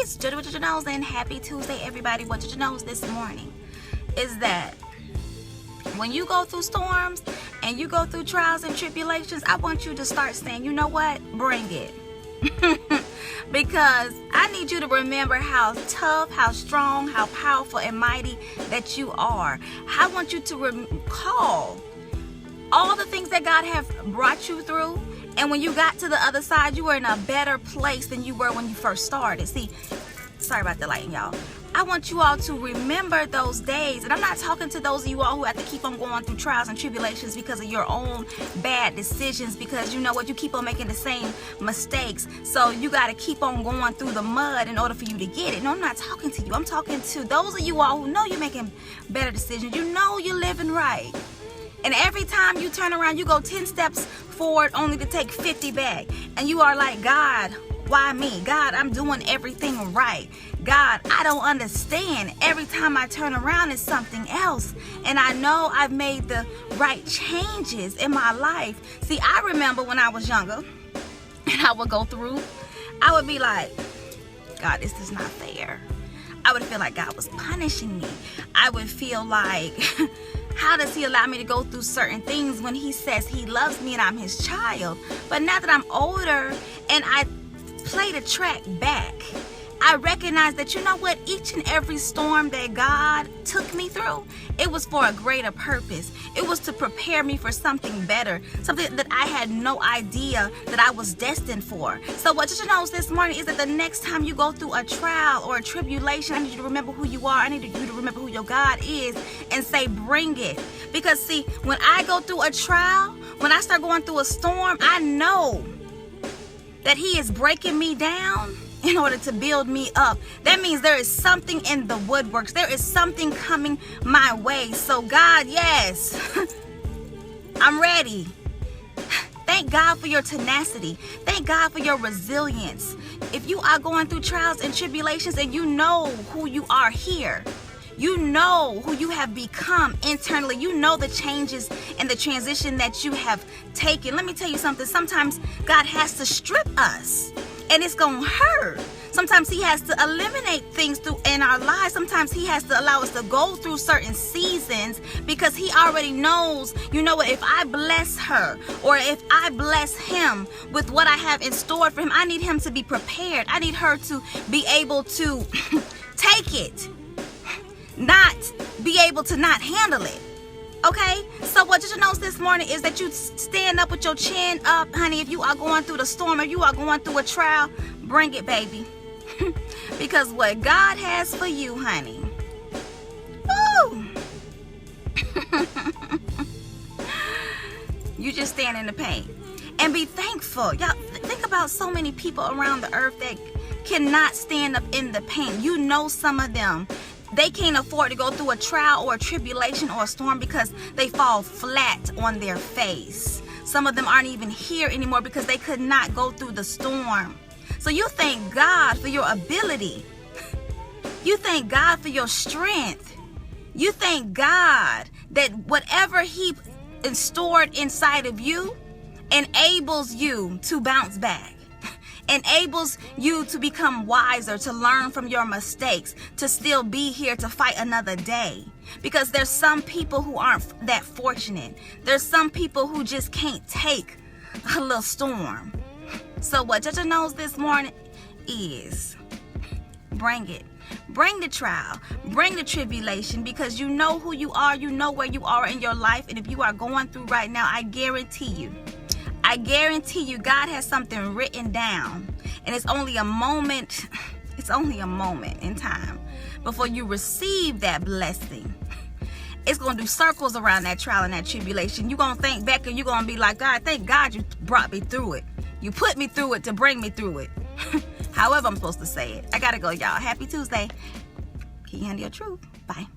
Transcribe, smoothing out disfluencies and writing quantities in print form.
It's JoJo Knows, and happy Tuesday, everybody. What JoJo Knows this morning is that when you go through storms and you go through trials and tribulations, I want you to start saying, you know what? Bring it. Because I need you to remember how tough, how strong, how powerful and mighty that you are. I want you to recall all the things that God have brought you through. And when you got to the other side, you were in a better place than you were when you first started. See, sorry about the lighting, y'all. I want you all to remember those days. And I'm not talking to those of you all who have to keep on going through trials and tribulations because of your own bad decisions, because you know what, you keep on making the same mistakes. So you got to keep on going through the mud in order for you to get it. No, I'm not talking to you. I'm talking to those of you all who know you're making better decisions. You know you're living right. And every time you turn around, you go 10 steps forward only to take 50 back. And you are like, God, why me? God, I'm doing everything right. God, I don't understand. Every time I turn around, it's something else. And I know I've made the right changes in my life. See, I remember when I was younger and I would go through, I would be like, God, this is not fair. I would feel like God was punishing me. I would feel like, how does he allow me to go through certain things when he says he loves me and I'm his child? But now that I'm older and I play the track back, I recognize that, you know what, each and every storm that God took me through, it was for a greater purpose. It was to prepare me for something better, something that I had no idea that I was destined for. So what JoJo knows this morning is that the next time you go through a trial or a tribulation, I need you to remember who you are. I need you to remember who your God is and say, bring it. Because see, when I go through a trial, when I start going through a storm, I know that he is breaking me down in order to build me up. That means there is something in the woodworks. There is something coming my way. So God, yes, I'm ready. Thank God for your tenacity. Thank God for your resilience. If you are going through trials and tribulations and you know who you are here, you know who you have become internally. You know the changes and the transition that you have taken. Let me tell you something. Sometimes God has to strip us. And it's going to hurt. Sometimes he has to eliminate things in our lives. Sometimes he has to allow us to go through certain seasons because he already knows, you know what, if I bless her or if I bless him with what I have in store for him, I need him to be prepared. I need her to be able to take it, not be able to not handle it. Okay, so what JoJo knows this morning is that you stand up with your chin up, honey. If you are going through the storm, if you are going through a trial, bring it, baby. Because what God has for you, honey, woo, you just stand in the pain and be thankful. Y'all, think about so many people around the earth that cannot stand up in the pain. You know, some of them, they can't afford to go through a trial or a tribulation or a storm because they fall flat on their face. Some of them aren't even here anymore because they could not go through the storm. So you thank God for your ability. You thank God for your strength. You thank God that whatever he stored inside of you enables you to bounce back. Enables you to become wiser, to learn from your mistakes, to still be here to fight another day. Because there's some people who aren't that fortunate. There's some people who just can't take a little storm. So what JoJo knows this morning is, bring it. Bring the trial, bring the tribulation, because you know who you are, you know where you are in your life. And if you are going through right now, I guarantee you, God has something written down, and it's only a moment in time before you receive that blessing. It's going to do circles around that trial and that tribulation. You're going to think back and you're going to be like, God, thank God you brought me through it. You put me through it to bring me through it. However I'm supposed to say it. I got to go, y'all. Happy Tuesday. Can you handle your truth? Bye.